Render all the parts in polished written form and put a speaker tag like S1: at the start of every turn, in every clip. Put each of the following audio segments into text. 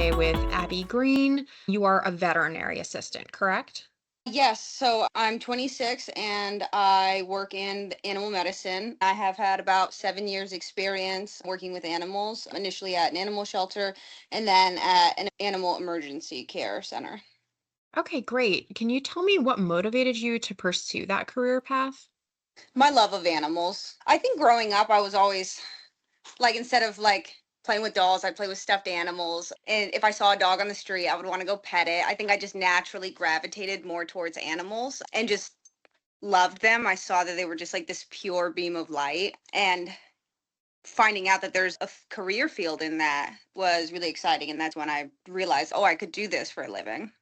S1: today with Abby Green. You are a veterinary assistant, correct?
S2: Yes, so I'm 26 and I work in animal medicine. I have had about 7 years experience working with animals, initially at an animal shelter and then at an animal emergency care center.
S1: Okay, great. Can you tell me what motivated you to pursue that career path?
S2: My love of animals. I think growing up I was always like instead of like playing with dolls, I'd play with stuffed animals. And if I saw a dog on the street, I would want to go pet it. I think I just naturally gravitated more towards animals and just loved them. I saw that they were just like this pure beam of light. And finding out that there's a career field in that was really exciting. And that's when I realized, oh, I could do this for a living.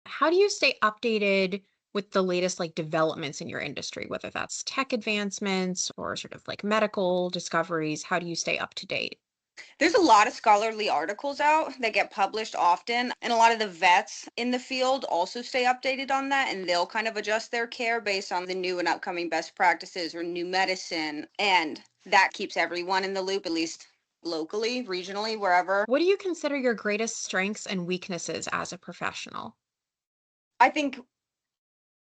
S1: How do you stay updated with the latest developments in your industry, whether that's tech advancements or sort of like medical discoveries? How do you stay up to date?
S2: There's a lot of scholarly articles out that get published often, and a lot of the vets in the field also stay updated on that, and they'll kind of adjust their care based on the new and upcoming best practices or new medicine. And that keeps everyone in the loop, at least locally, regionally, wherever.
S1: What do you consider your greatest strengths and weaknesses as a professional?
S2: I think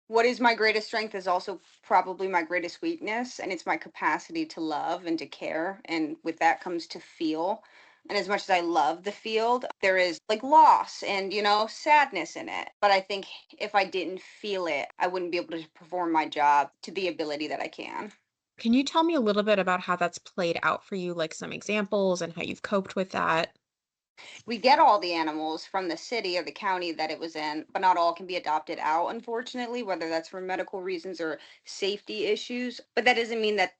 S2: what is my greatest strength is also probably my greatest weakness, and it's my capacity to love and to care, and with that comes to feel. And as much as I love the field, there is like loss and sadness in it, but I think if I didn't feel it, I wouldn't be able to perform my job to the ability that I can.
S1: Can you tell me a little bit about how that's played out for you, like some examples and how you've coped with that?
S2: We get all the animals from the city or the county that it was in, but not all can be adopted out, unfortunately, whether that's for medical reasons or safety issues. But that doesn't mean that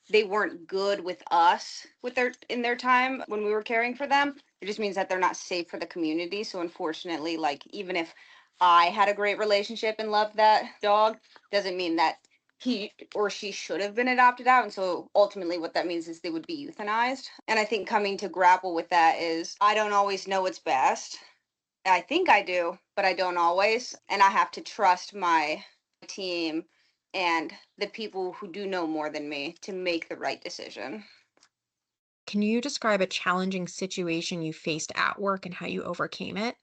S2: they weren't good with us with their in their time when we were caring for them. It just means that they're not safe for the community. So unfortunately, like even if I had a great relationship and loved that dog, doesn't mean that he or she should have been adopted out. And so ultimately, what that means is they would be euthanized. And I think coming to grapple with that is I don't always know what's best. I think I do, but I don't always. And I have to trust my team and the people who do know more than me to make the right decision.
S1: Can you describe a challenging situation you faced at work and how you overcame it?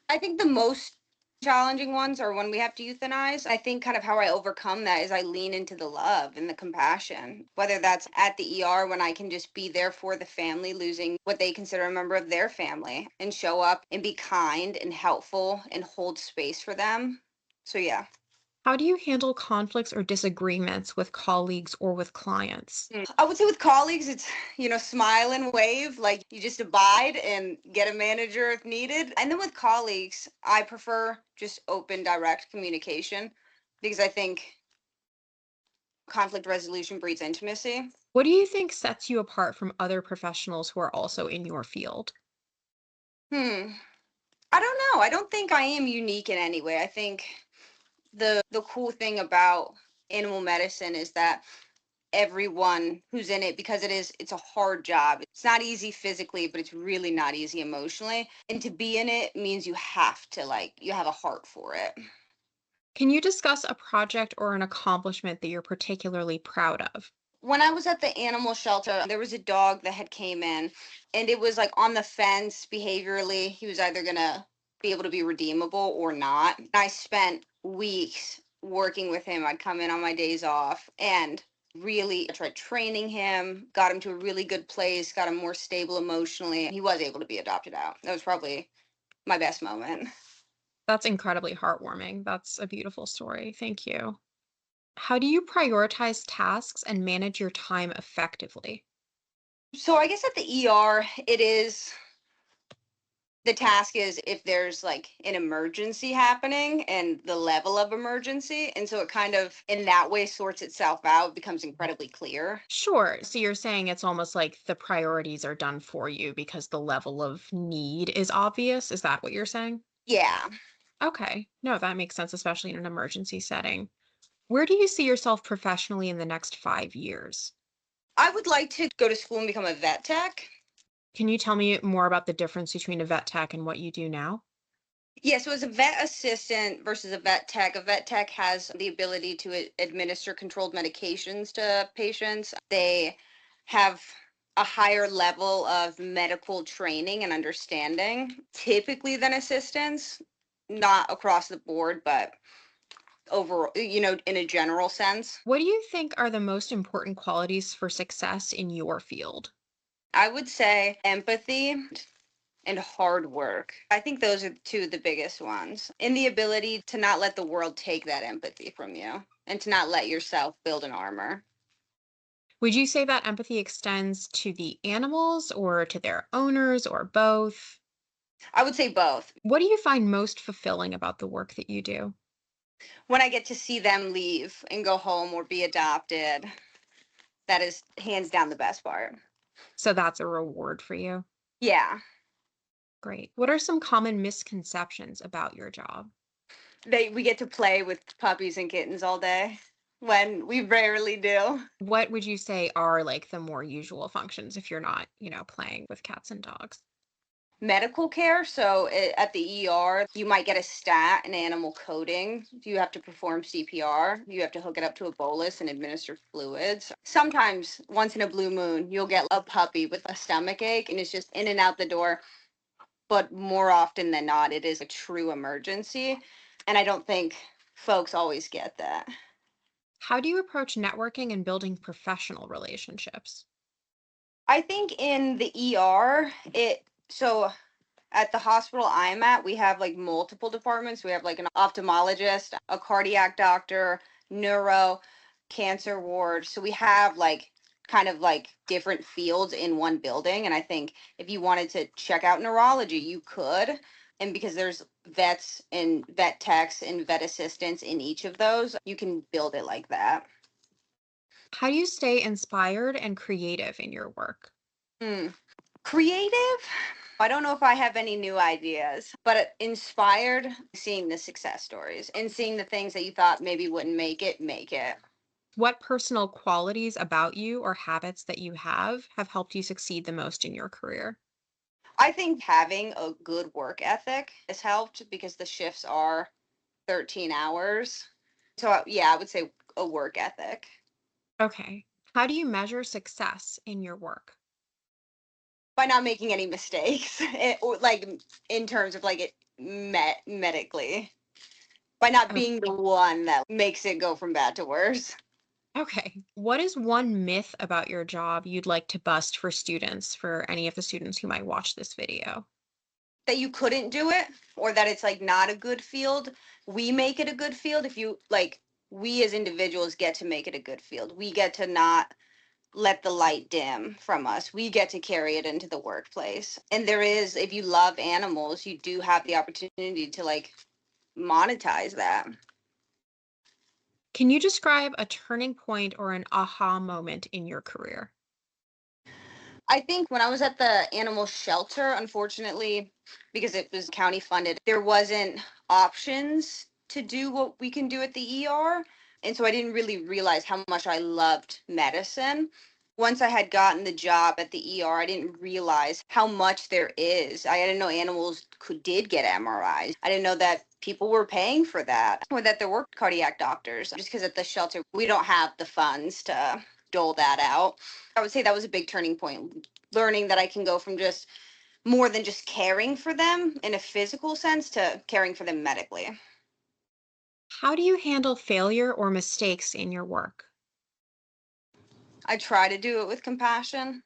S2: I think the most challenging ones are when we have to euthanize. I think kind of how I overcome that is I lean into the love and the compassion, whether that's at the ER when I can just be there for the family losing what they consider a member of their family and show up and be kind and helpful and hold space for them. So, yeah.
S1: How do you handle conflicts or disagreements with colleagues or with clients?
S2: I would say with colleagues, it's, smile and wave, like you just abide and get a manager if needed. And then with colleagues, I prefer just open, direct communication because I think conflict resolution breeds intimacy.
S1: What do you think sets you apart from other professionals who are also in your field?
S2: Hmm. I don't know. I don't think I am unique in any way. I think the cool thing about animal medicine is that everyone who's in it because it's a hard job. It's not easy physically, but it's really not easy emotionally. And to be in it means you have to you have a heart for it.
S1: Can you discuss a project or an accomplishment that you're particularly proud of?
S2: When I was at the animal shelter, there was a dog that had came in and it was like on the fence behaviorally. He was either going to be able to be redeemable or not. I spent weeks working with him. I'd come in on my days off and really tried training him, got him to a really good place, got him more stable emotionally. He was able to be adopted out. That was probably my best moment.
S1: That's incredibly heartwarming. That's a beautiful story. Thank you. How do you prioritize tasks and manage your time effectively?
S2: So I guess at the ER, it is the task is if there's like an emergency happening and the level of emergency. And so it kind of, in that way, sorts itself out, becomes incredibly clear.
S1: Sure. So you're saying it's almost like the priorities are done for you because the level of need is obvious. Is that what you're saying?
S2: Yeah.
S1: Okay. No, that makes sense, especially in an emergency setting. Where do you see yourself professionally in the next 5 years?
S2: I would like to go to school and become a vet tech.
S1: Can you tell me more about the difference between a vet tech and what you do now?
S2: Yeah, so as a vet assistant versus a vet tech has the ability to administer controlled medications to patients. They have a higher level of medical training and understanding, typically than assistants, not across the board, but over, in a general sense.
S1: What do you think are the most important qualities for success in your field?
S2: I would say empathy and hard work. I think those are two of the biggest ones. And the ability to not let the world take that empathy from you and to not let yourself build an armor.
S1: Would you say that empathy extends to the animals or to their owners or both?
S2: I would say both.
S1: What do you find most fulfilling about the work that you do?
S2: When I get to see them leave and go home or be adopted, that is hands down the best part.
S1: So that's a reward for you.
S2: Yeah.
S1: Great. What are some common misconceptions about your job?
S2: We get to play with puppies and kittens all day when we rarely do.
S1: What would you say are like the more usual functions if you're not, playing with cats and dogs?
S2: Medical care, so at the ER, you might get a stat, an animal coding. You have to perform CPR. You have to hook it up to a bolus and administer fluids. Sometimes, once in a blue moon, you'll get a puppy with a stomach ache and it's just in and out the door. But more often than not, it is a true emergency. And I don't think folks always get that.
S1: How do you approach networking and building professional relationships?
S2: I think in the ER, so at the hospital I'm at, we have like multiple departments. We have like an ophthalmologist, a cardiac doctor, neuro, cancer ward. So we have like kind of like different fields in one building. And I think if you wanted to check out neurology, you could. And because there's vets and vet techs and vet assistants in each of those, you can build it like that.
S1: How do you stay inspired and creative in your work?
S2: Hmm. Creative? I don't know if I have any new ideas, but inspired seeing the success stories and seeing the things that you thought maybe wouldn't make it, make it.
S1: What personal qualities about you or habits that you have helped you succeed the most in your career?
S2: I think having a good work ethic has helped because the shifts are 13 hours. So, yeah, I would say a work ethic.
S1: Okay. How do you measure success in your work?
S2: By not making any mistakes, or like in terms of like it medically, by not
S1: Oh,
S2: being the one that makes it go from bad to worse.
S1: okay. What is one myth about your job you'd like to bust for any of the students who might watch this video?
S2: That you couldn't do it or that it's like not a good field. We make it a good field. If you like, we as individuals get to make it a good field. We get to not let the light dim from us. We get to carry it into the workplace. And there is, if you love animals, you do have the opportunity to like monetize that.
S1: Can you describe a turning point or an aha moment in your career?
S2: I think when I was at the animal shelter, unfortunately, because it was county funded, there wasn't options to do what we can do at the ER. And so I didn't really realize how much I loved medicine. Once I had gotten the job at the ER, I didn't realize how much there is. I didn't know animals did get MRIs. I didn't know that people were paying for that or that there were cardiac doctors. Just because at the shelter, we don't have the funds to dole that out. I would say that was a big turning point, learning that I can go from just more than just caring for them in a physical sense to caring for them medically.
S1: How do you handle failure or mistakes in your work?
S2: I try to do it with compassion.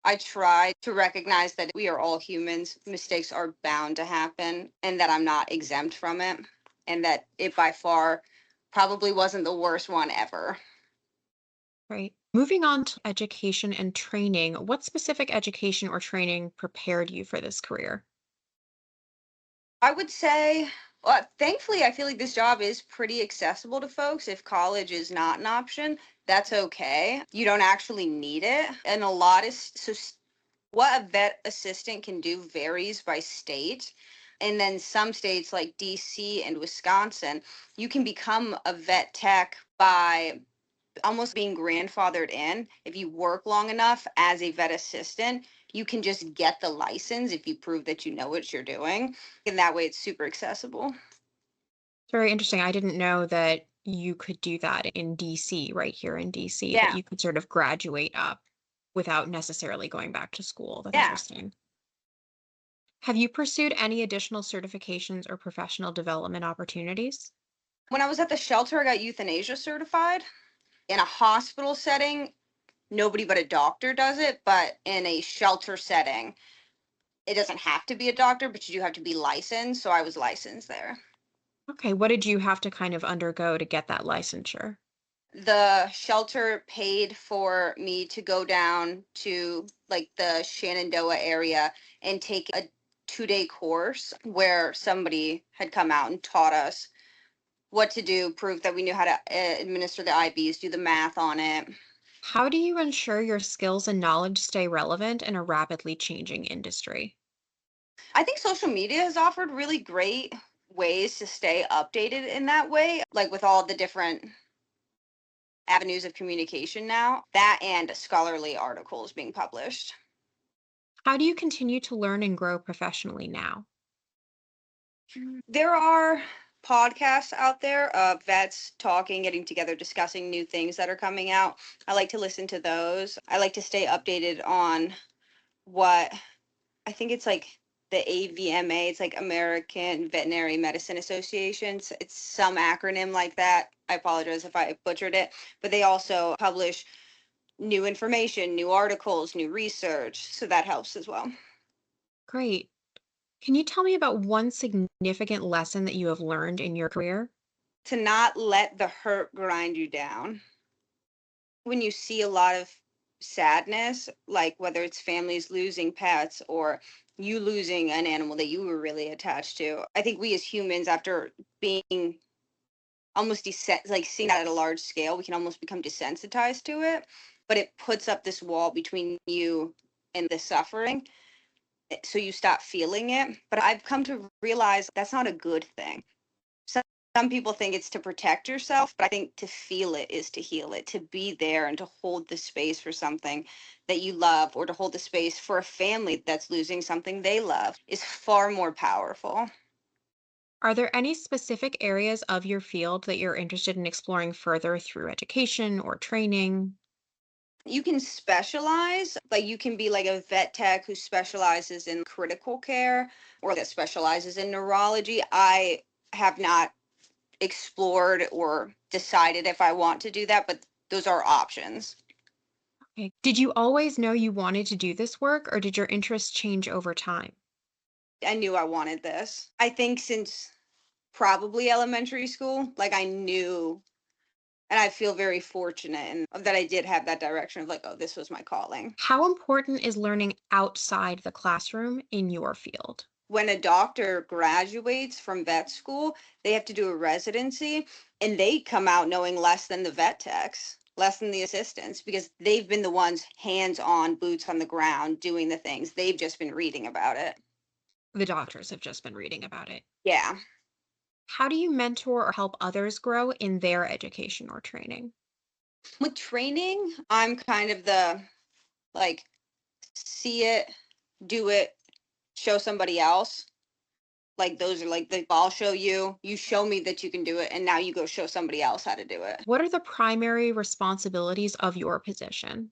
S2: I try to recognize that we are all humans. Mistakes are bound to happen and that I'm not exempt from it and that it by far probably wasn't the worst one ever.
S1: Right. Moving on to education and training, what specific education or training prepared you for this career?
S2: I would say, well, thankfully, I feel like this job is pretty accessible to folks. If college is not an option, that's okay. You don't actually need it. And a lot is what a vet assistant can do varies by state. And then some states like DC and Wisconsin, you can become a vet tech by almost being grandfathered in. If you work long enough as a vet assistant, you can just get the license if you prove that you know what you're doing. And that way it's super accessible.
S1: Very interesting. I didn't know that you could do that in DC, right here in DC, that
S2: Yeah.
S1: you could sort of graduate up. without necessarily going back to school. That's
S2: Yeah.
S1: interesting. Have you pursued any additional certifications or professional development opportunities?
S2: When I was at the shelter, I got euthanasia certified. In a hospital setting, nobody but a doctor does it, but in a shelter setting, it doesn't have to be a doctor, but you do have to be licensed. So I was licensed there.
S1: Okay, what did you have to kind of undergo to get that licensure?
S2: The shelter paid for me to go down to like the Shenandoah area and take a 2-day course where somebody had come out and taught us what to do, prove that we knew how to administer the IVs, do the math on it.
S1: How do you ensure your skills and knowledge stay relevant in a rapidly changing industry?
S2: I think social media has offered really great ways to stay updated in that way, like with all the different avenues of communication now, that and scholarly articles being published.
S1: How do you continue to learn and grow professionally now?
S2: There are podcasts out there of vets talking, getting together, discussing new things that are coming out. I like to listen to those. I like to stay updated on what I think it's like the AVMA, it's like American Veterinary Medicine Associations. It's some acronym like that. I apologize if I butchered it, but they also publish new information, new articles, new research. So that helps as well.
S1: Great. Can you tell me about one significant lesson that you have learned in your career?
S2: To not let the hurt grind you down. When you see a lot of sadness, like whether it's families losing pets or you losing an animal that you were really attached to, I think we as humans, after being almost like seeing that at a large scale, we can almost become desensitized to it. But it puts up this wall between you and the suffering. So you stop feeling it. But I've come to realize that's not a good thing. Some people think it's to protect yourself, but I think to feel it is to heal it, to be there and to hold the space for something that you love, or to hold the space for a family that's losing something they love, is far more powerful.
S1: Are there any specific areas of your field that you're interested in exploring further through education or training?
S2: You can specialize, like you can be like a vet tech who specializes in critical care or that specializes in neurology. I have not explored or decided if I want to do that, but those are options.
S1: Okay. Did you always know you wanted to do this work, or did your interests change over time?
S2: I knew I wanted this. I think since probably elementary school, like I knew, and I feel very fortunate and that I did have that direction of like, oh, this was my calling.
S1: How important is learning outside the classroom in your field?
S2: When a doctor graduates from vet school, they have to do a residency and they come out knowing less than the vet techs, less than the assistants, because they've been the ones hands on, boots on the ground, doing the things. They've just been reading about it.
S1: The doctors have just been reading about it.
S2: Yeah.
S1: How do you mentor or help others grow in their education or training?
S2: With training, I'm kind of the like, see it, do it, show somebody else. Like those are like the I'll show you, you show me that you can do it, and now you go show somebody else how to do it.
S1: What are the primary responsibilities of your position?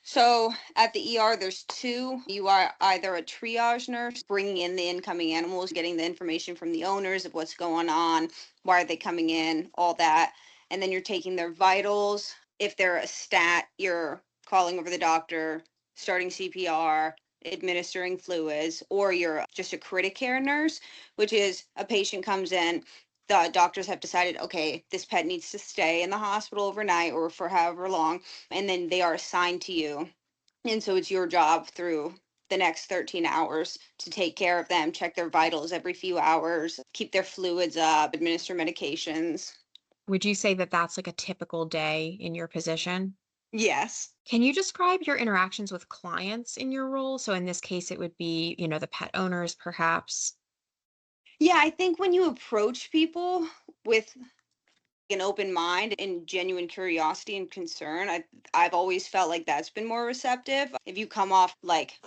S2: So at the ER, there's two. You are either a triage nurse, bringing in the incoming animals, getting the information from the owners of what's going on, why are they coming in, all that. And then you're taking their vitals. If they're a stat, you're calling over the doctor, starting CPR, administering fluids, or you're just a critic care nurse, which is a patient comes in, the doctors have decided, okay, this pet needs to stay in the hospital overnight or for however long, and then they are assigned to you. And so it's your job through the next 13 hours to take care of them, check their vitals every few hours, keep their fluids up, administer medications.
S1: Would you say that that's like a typical day in your position?
S2: Yes.
S1: Can you describe your interactions with clients in your role? So in this case, it would be, the pet owners, perhaps.
S2: Yeah, I think when you approach people with an open mind and genuine curiosity and concern, I've always felt like that's been more receptive. If you come off like,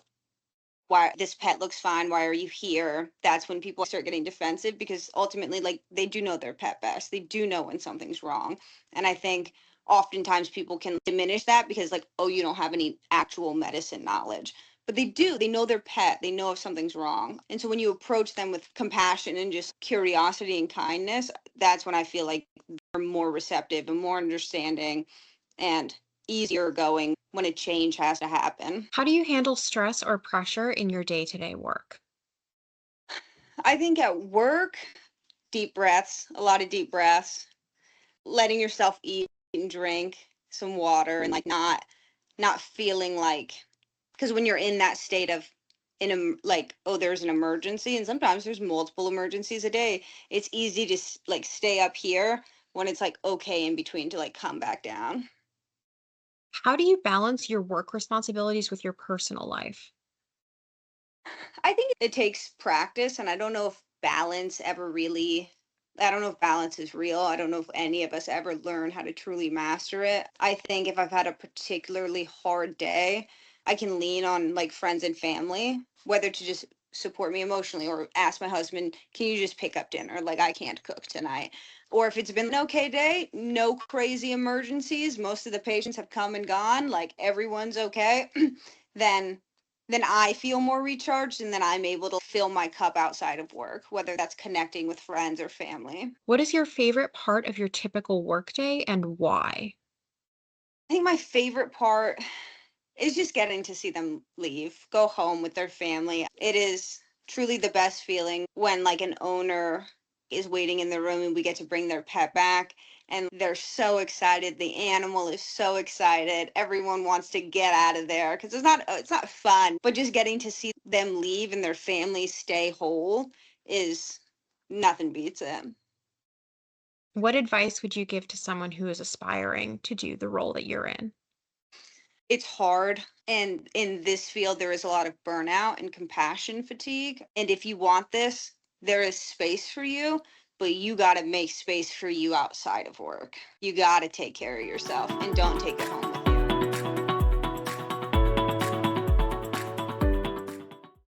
S2: why this pet looks fine, why are you here, that's when people start getting defensive, because ultimately like they do know their pet best, they do know when something's wrong. And I think oftentimes people can diminish that because, like, oh, you don't have any actual medicine knowledge. But they do. They know their pet. They know if something's wrong. And so when you approach them with compassion and just curiosity and kindness, that's when I feel like they're more receptive and more understanding and easier going when a change has to happen.
S1: How do you handle stress or pressure in your day-to-day work?
S2: I think at work, deep breaths, a lot of deep breaths, letting yourself eat and drink some water, and like not feeling like, because when you're in that state of like, oh, there's an emergency, and sometimes there's multiple emergencies a day, it's easy to like stay up here when it's like okay in between to like come back down.
S1: How do you balance your work responsibilities with your personal life?
S2: I think it takes practice, and I don't know if balance is real. I don't know if any of us ever learn how to truly master it. I think if I've had a particularly hard day, I can lean on like friends and family, whether to just support me emotionally or ask my husband, can you just pick up dinner? Like, I can't cook tonight. Or if it's been an okay day, no crazy emergencies, most of the patients have come and gone, like everyone's okay, then I feel more recharged, and then I'm able to fill my cup outside of work, whether that's connecting with friends or family.
S1: What is your favorite part of your typical workday and why?
S2: I think my favorite part is just getting to see them leave, go home with their family. It is truly the best feeling when like an owner is waiting in the room and we get to bring their pet back and they're so excited. The animal is so excited. Everyone wants to get out of there because it's not fun, but just getting to see them leave and their families stay whole is nothing beats it.
S1: What advice would you give to someone who is aspiring to do the role that you're in?
S2: It's hard, and in this field there is a lot of burnout and compassion fatigue, and if you want this, there is space for you, but you got to make space for you outside of work. You got to take care of yourself and don't take it home with